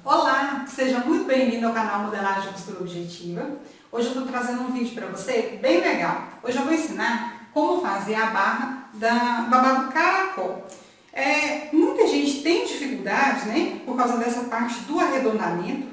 Olá, seja muito bem-vindo ao canal Modelagem Costura Objetiva. Hoje eu estou trazendo um vídeo para você bem legal. Hoje eu vou ensinar como fazer a barra da babado caracol. Muita gente tem dificuldade, né, por causa dessa parte do arredondamento.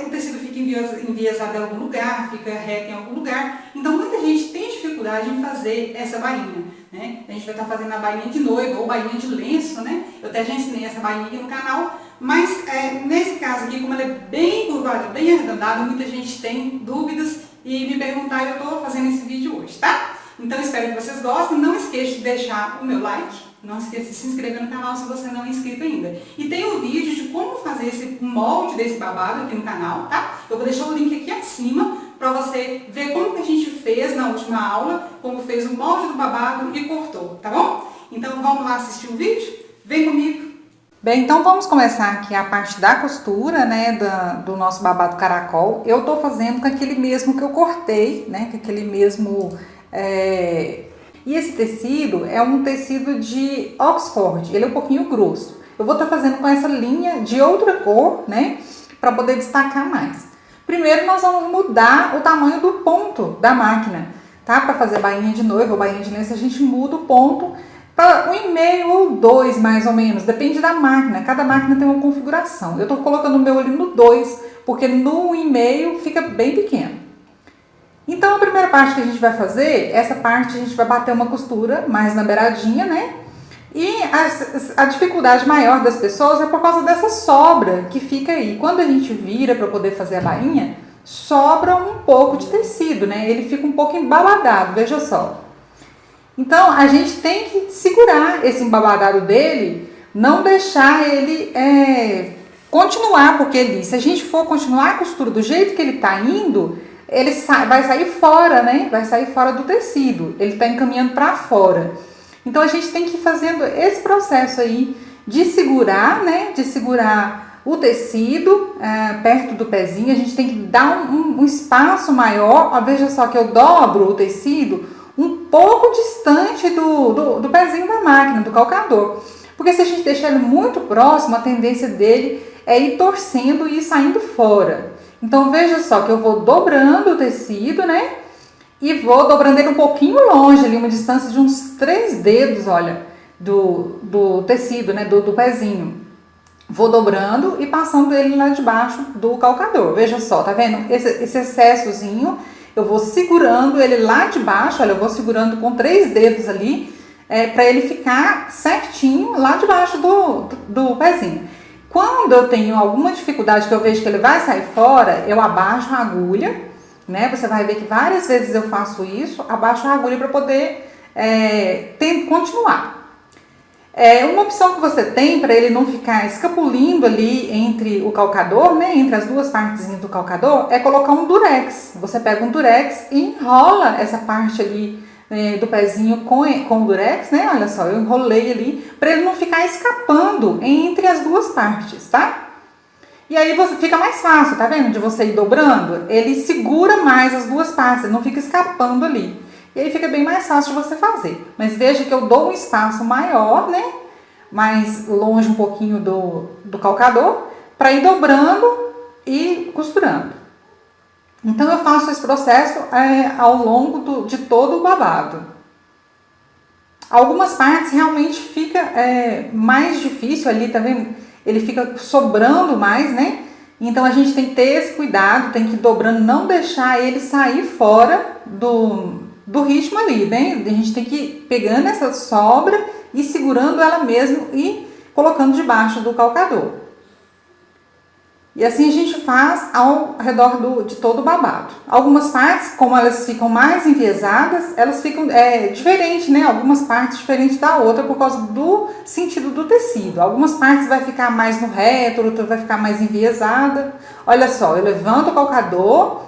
O tecido fica enviesado em algum lugar, fica reto em algum lugar. Então muita gente tem dificuldade em fazer essa bainha, né? A gente vai estar fazendo a bainha de noiva ou bainha de lenço, né? Eu até já ensinei essa bainha aqui no canal, mas nesse caso aqui, como ela é bem curvada, bem arredondada, muita gente tem dúvidas e me perguntaram, eu estou fazendo esse vídeo hoje, tá? Então espero que vocês gostem, não esqueça de deixar o meu like, não esqueça de se inscrever no canal se você não é inscrito ainda. E tem um vídeo de como fazer esse molde desse babado aqui no canal, tá? Eu vou deixar o link aqui acima para você ver como que a gente fez na última aula, como fez o molde do babado e cortou, tá bom? Então vamos lá assistir o vídeo? Vem comigo! Bem, então vamos começar aqui a parte da costura, né, do nosso babado caracol. Eu tô fazendo com aquele mesmo que eu cortei, né, com aquele mesmo... E esse tecido é um tecido de Oxford, ele é um pouquinho grosso. Eu vou estar fazendo com essa linha de outra cor, né, para poder destacar mais. Primeiro nós vamos mudar o tamanho do ponto da máquina, tá? Para fazer bainha de noiva ou bainha de lenço, a gente muda o ponto para 1,5 ou 2 mais ou menos, depende da máquina, cada máquina tem uma configuração. Eu estou colocando o meu ali no 2, porque no 1,5 fica bem pequeno. Então a primeira parte que a gente vai fazer, essa parte a gente vai bater uma costura mais na beiradinha, né? E a dificuldade maior das pessoas é por causa dessa sobra que fica aí. Quando a gente vira para poder fazer a bainha, sobra um pouco de tecido, né? Ele fica um pouco embabadado, veja só. Então, a gente tem que segurar esse embabadado dele, não deixar ele continuar, porque se a gente for continuar a costura do jeito que ele está indo, ele vai sair fora, né? Vai sair fora do tecido, ele está encaminhando para fora. Então, a gente tem que ir fazendo esse processo aí de segurar, né? De segurar o tecido perto do pezinho, a gente tem que dar um espaço maior. Ó, veja só que eu dobro o tecido um pouco distante do pezinho da máquina, do calcador. Porque se a gente deixar ele muito próximo, a tendência dele é ir torcendo e ir saindo fora. Então veja só que eu vou dobrando o tecido, né? E vou dobrando ele um pouquinho longe, ali, uma distância de uns 3 dedos, olha, do tecido, né? Do pezinho. Vou dobrando e passando ele lá debaixo do calcador. Veja só, tá vendo? Esse excessozinho, eu vou segurando ele lá de baixo, olha, eu vou segurando com 3 dedos ali, para ele ficar certinho lá debaixo do pezinho. Quando eu tenho alguma dificuldade, que eu vejo que ele vai sair fora, eu abaixo a agulha, né? Você vai ver que várias vezes eu faço isso, abaixo a agulha para poder continuar. Uma opção que você tem para ele não ficar escapulindo ali entre o calcador, né, entre as duas partezinhas do calcador, é colocar um durex. Você pega um durex e enrola essa parte ali do pezinho com o durex, né? Olha só, eu enrolei ali para ele não ficar escapando entre as duas partes, tá? E aí fica mais fácil, tá vendo? De você ir dobrando, ele segura mais as duas partes, ele não fica escapando ali. E aí fica bem mais fácil de você fazer. Mas veja que eu dou um espaço maior, né? Mais longe um pouquinho do calcador, para ir dobrando e costurando. Então eu faço esse processo ao longo de todo o babado. Algumas partes realmente fica mais difícil ali, tá vendo? Ele fica sobrando mais, né? Então a gente tem que ter esse cuidado, tem que ir dobrando, não deixar ele sair fora do ritmo ali, né? A gente tem que ir pegando essa sobra e segurando ela mesmo e colocando debaixo do calcador. E assim a gente faz ao redor de todo o babado. Algumas partes, como elas ficam mais enviesadas, elas ficam diferentes, né? Algumas partes diferentes da outra por causa do sentido do tecido. Algumas partes vai ficar mais no reto, outra vai ficar mais enviesada. Olha só, eu levanto o calcador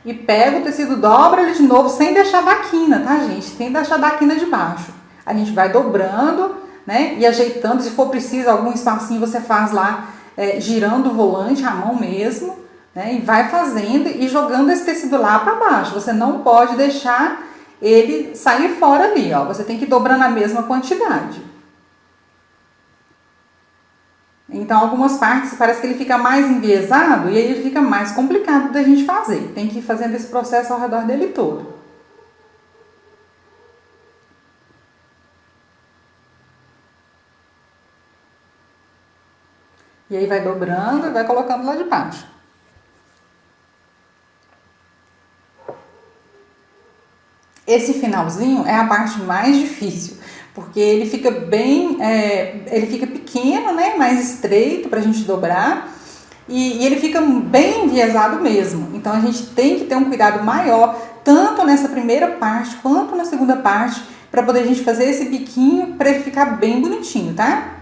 e pego o tecido, dobra ele de novo, sem deixar da quina, tá, gente? Sem deixar da quina de baixo. A gente vai dobrando, né? E ajeitando. Se for preciso, algum espacinho você faz lá, girando o volante, a mão mesmo, né? E vai fazendo e jogando esse tecido lá para baixo. Você não pode deixar ele sair fora ali, ó. Você tem que ir dobrando a mesma quantidade. então algumas partes parece que ele fica mais enviesado e aí ele fica mais complicado da gente fazer. Tem que ir fazendo esse processo ao redor dele todo. E aí vai dobrando e vai colocando lá de baixo. Esse finalzinho é a parte mais difícil, porque ele fica bem, ele fica pequeno, né, mais estreito pra gente dobrar e ele fica bem enviesado mesmo. Então a gente tem que ter um cuidado maior, tanto nessa primeira parte quanto na segunda parte, para poder a gente fazer esse biquinho para ele ficar bem bonitinho, tá?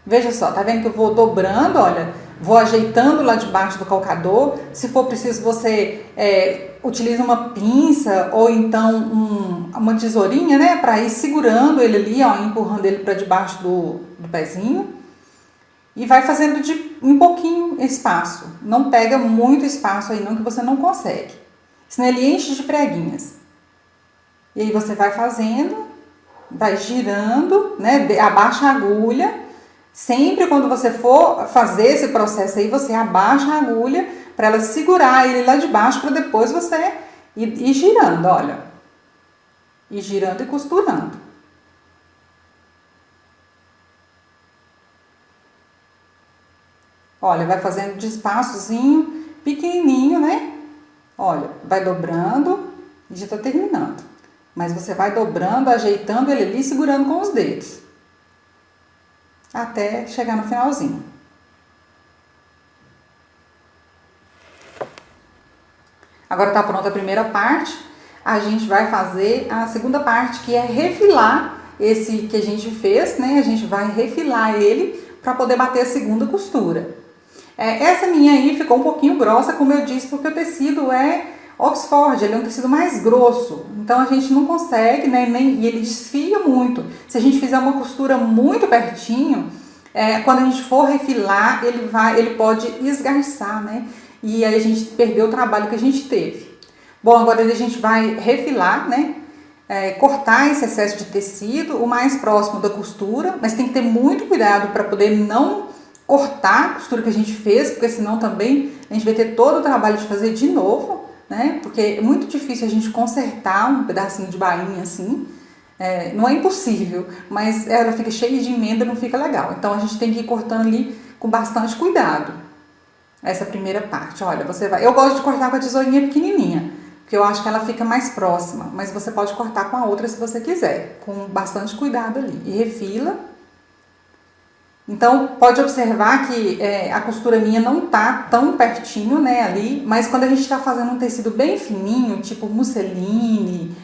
Veja só, tá vendo que eu vou dobrando, olha, vou ajeitando lá debaixo do calcador. Se for preciso, você utiliza uma pinça ou então uma tesourinha, né, para ir segurando ele ali, ó, empurrando ele para debaixo do pezinho. E vai fazendo de um pouquinho espaço. Não pega muito espaço aí não, que você não consegue. Senão ele enche de preguinhas. E aí você vai fazendo, vai girando, né, abaixa a agulha. Sempre quando você for fazer esse processo aí, você abaixa a agulha para ela segurar ele lá de baixo, para depois você ir girando, olha. Ir girando e costurando. Olha, vai fazendo de espaçozinho pequenininho, né? Olha, vai dobrando e já tá terminando. Mas você vai dobrando, ajeitando ele ali, segurando com os dedos. Até chegar no finalzinho. Agora tá pronta a primeira parte, a gente vai fazer a segunda parte, que é refilar esse que a gente fez, né? A gente vai refilar ele para poder bater a segunda costura. Essa minha aí ficou um pouquinho grossa, como eu disse, porque o tecido é Oxford, ele é um tecido mais grosso, então a gente não consegue, né, e ele desfia muito. Se a gente fizer uma costura muito pertinho, quando a gente for refilar, ele pode esgarçar, né, e aí a gente perdeu o trabalho que a gente teve. Bom, agora a gente vai refilar, né, cortar esse excesso de tecido o mais próximo da costura, mas tem que ter muito cuidado para poder não cortar a costura que a gente fez, porque senão também a gente vai ter todo o trabalho de fazer de novo, né? Porque é muito difícil a gente consertar um pedacinho de bainha assim, não é impossível, mas ela fica cheia de emenda, não fica legal. Então a gente tem que ir cortando ali com bastante cuidado. Essa primeira parte, olha, eu gosto de cortar com a tesourinha pequenininha, porque eu acho que ela fica mais próxima, mas você pode cortar com a outra se você quiser, com bastante cuidado ali. E refila. Então, pode observar que a costura minha não tá tão pertinho, né, ali, mas quando a gente tá fazendo um tecido bem fininho, tipo musseline,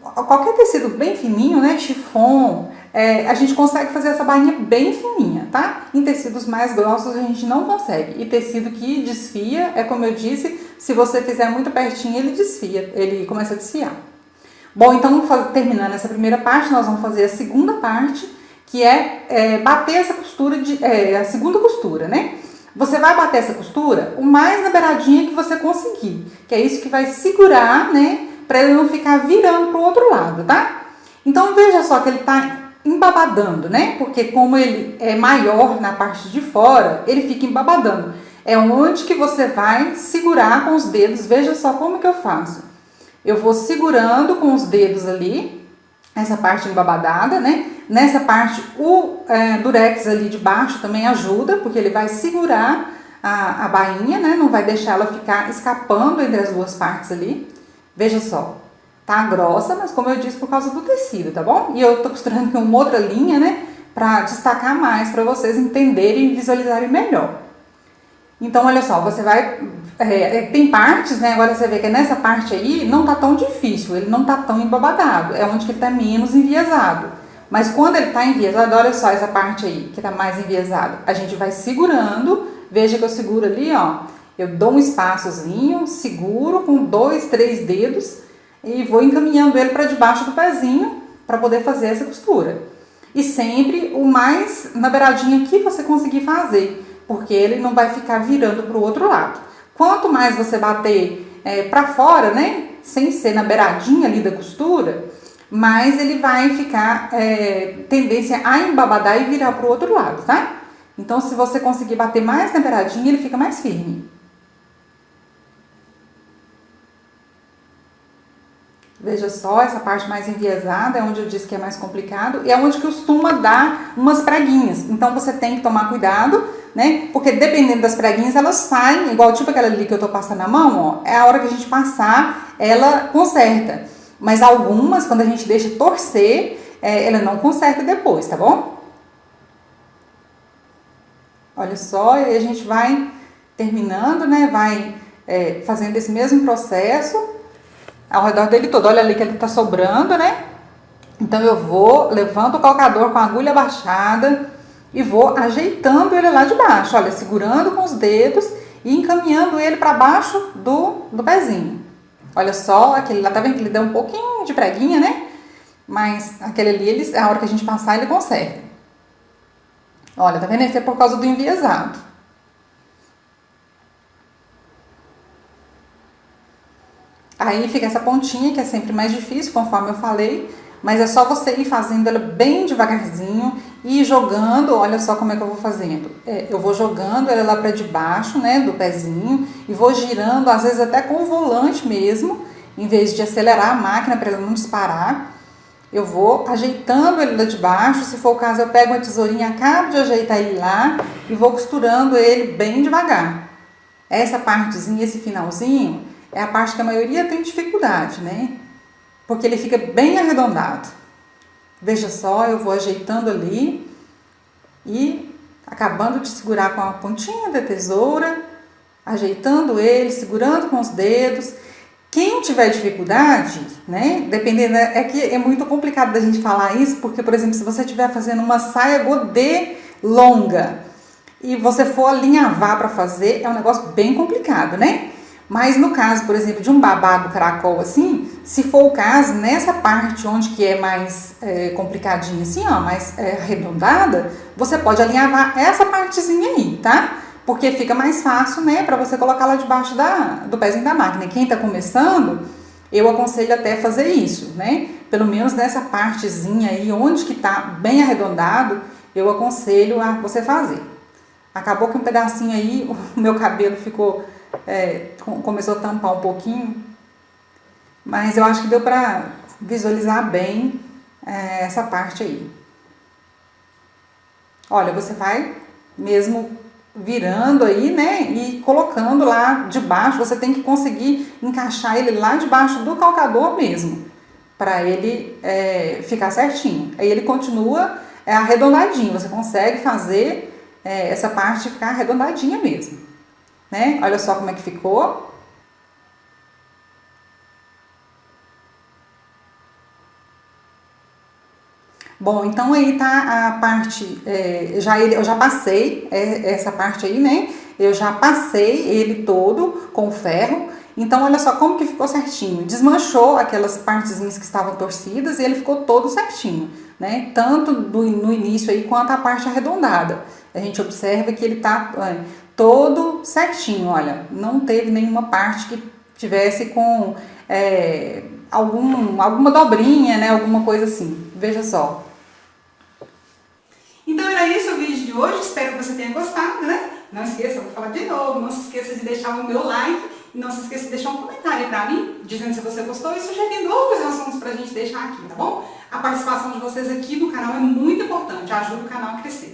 qualquer tecido bem fininho, né, chiffon, a gente consegue fazer essa bainha bem fininha, tá? Em tecidos mais grossos a gente não consegue. E tecido que desfia, como eu disse, se você fizer muito pertinho, ele desfia, ele começa a desfiar. Bom, então, terminando essa primeira parte, nós vamos fazer a segunda parte, que bater essa costura, a segunda costura, né? Você vai bater essa costura o mais na beiradinha que você conseguir, que é isso que vai segurar, né? Pra ele não ficar virando pro outro lado, tá? Então, veja só que ele tá embabadando, né? Porque como ele é maior na parte de fora, ele fica embabadando. É onde que você vai segurar com os dedos. Veja só como que eu faço. Eu vou segurando com os dedos ali, essa parte embabadada, né? Nessa parte, o durex ali de baixo também ajuda, porque ele vai segurar a bainha, né? Não vai deixar ela ficar escapando entre as duas partes ali. Veja só, tá grossa, mas como eu disse, por causa do tecido, tá bom? E eu tô costurando com uma outra linha, né? Pra destacar mais, pra vocês entenderem e visualizarem melhor. Então, olha só, você vai... tem partes, né? Agora você vê que nessa parte aí não tá tão difícil, ele não tá tão embabadado. É onde que ele tá menos enviesado. Mas quando ele tá enviesado, olha só essa parte aí, que tá mais enviesado. A gente vai segurando, veja que eu seguro ali, ó. Eu dou um espaçozinho, seguro com 2, 3 dedos e vou encaminhando ele para debaixo do pezinho para poder fazer essa costura. E sempre o mais na beiradinha que você conseguir fazer, porque ele não vai ficar virando para o outro lado. Quanto mais você bater para fora, né, sem ser na beiradinha ali da costura, mais ele vai ficar tendência a embabadar e virar para o outro lado, tá? Então, se você conseguir bater mais temperadinho, ele fica mais firme. Veja só, essa parte mais enviesada é onde eu disse que é mais complicado e é onde costuma dar umas preguinhas. Então, você tem que tomar cuidado, né? Porque dependendo das preguinhas, elas saem, igual tipo aquela ali que eu tô passando na mão, ó. É a hora que a gente passar, ela conserta. Mas algumas, quando a gente deixa torcer, ela não conserta depois, tá bom? Olha só, e a gente vai terminando, né? Vai fazendo esse mesmo processo ao redor dele todo. Olha ali que ele tá sobrando, né? Então eu levanto o calcador com a agulha baixada e vou ajeitando ele lá de baixo. Olha, segurando com os dedos e encaminhando ele para baixo do pezinho. Olha só, aquele lá, tá vendo que ele deu um pouquinho de preguinha, né? Mas aquele ali, a hora que a gente passar, ele conserta. Olha, tá vendo? Isso é por causa do enviesado. Aí fica essa pontinha, que é sempre mais difícil, conforme eu falei. Mas é só você ir fazendo ela bem devagarzinho e ir jogando. Olha só como é que eu vou fazendo. Eu vou jogando ela lá para debaixo, né, do pezinho. E vou girando, às vezes até com o volante mesmo. Em vez de acelerar a máquina para ela não disparar. Eu vou ajeitando ele lá de baixo. Se for o caso, eu pego uma tesourinha, acabo de ajeitar ele lá. E vou costurando ele bem devagar. Essa partezinha, esse finalzinho, é a parte que a maioria tem dificuldade, né? Porque ele fica bem arredondado. Veja só, eu vou ajeitando ali e acabando de segurar com a pontinha da tesoura, ajeitando ele, segurando com os dedos. Quem tiver dificuldade, né, dependendo, é que é muito complicado da gente falar isso, porque, por exemplo, se você estiver fazendo uma saia godê longa e você for alinhavar para fazer, é um negócio bem complicado, né? Mas no caso, por exemplo, de um babado caracol assim, se for o caso, nessa parte onde que é mais complicadinha assim, ó, mais arredondada, você pode alinhavar essa partezinha aí, tá? Porque fica mais fácil, né, para você colocar lá debaixo do pezinho da máquina. Quem tá começando, eu aconselho até fazer isso, né? Pelo menos nessa partezinha aí, onde que tá bem arredondado, eu aconselho a você fazer. Acabou que um pedacinho aí, o meu cabelo ficou... começou a tampar um pouquinho, mas eu acho que deu para visualizar bem essa parte aí. Olha, você vai mesmo virando aí, né, e colocando lá debaixo. Você tem que conseguir encaixar ele lá debaixo do calcador mesmo, para ele ficar certinho. Aí ele continua arredondadinho, você consegue fazer essa parte ficar arredondadinha mesmo. Né? Olha só como é que ficou. Bom, então aí tá a parte, eu já passei essa parte aí, né? Eu já passei ele todo com o ferro. Então, olha só como que ficou certinho. Desmanchou aquelas partezinhas que estavam torcidas e ele ficou todo certinho, né? Tanto no início aí quanto a parte arredondada. A gente observa que ele tá todo certinho, olha. Não teve nenhuma parte que tivesse com alguma dobrinha, né? Alguma coisa assim. Veja só. Então era isso o vídeo de hoje, espero que você tenha gostado, né? Não esqueça, eu vou falar de novo, não se esqueça de deixar o meu like e não se esqueça de deixar um comentário pra mim, dizendo se você gostou e sugerindo outros assuntos pra gente deixar aqui, tá bom? A participação de vocês aqui no canal é muito importante, ajuda o canal a crescer.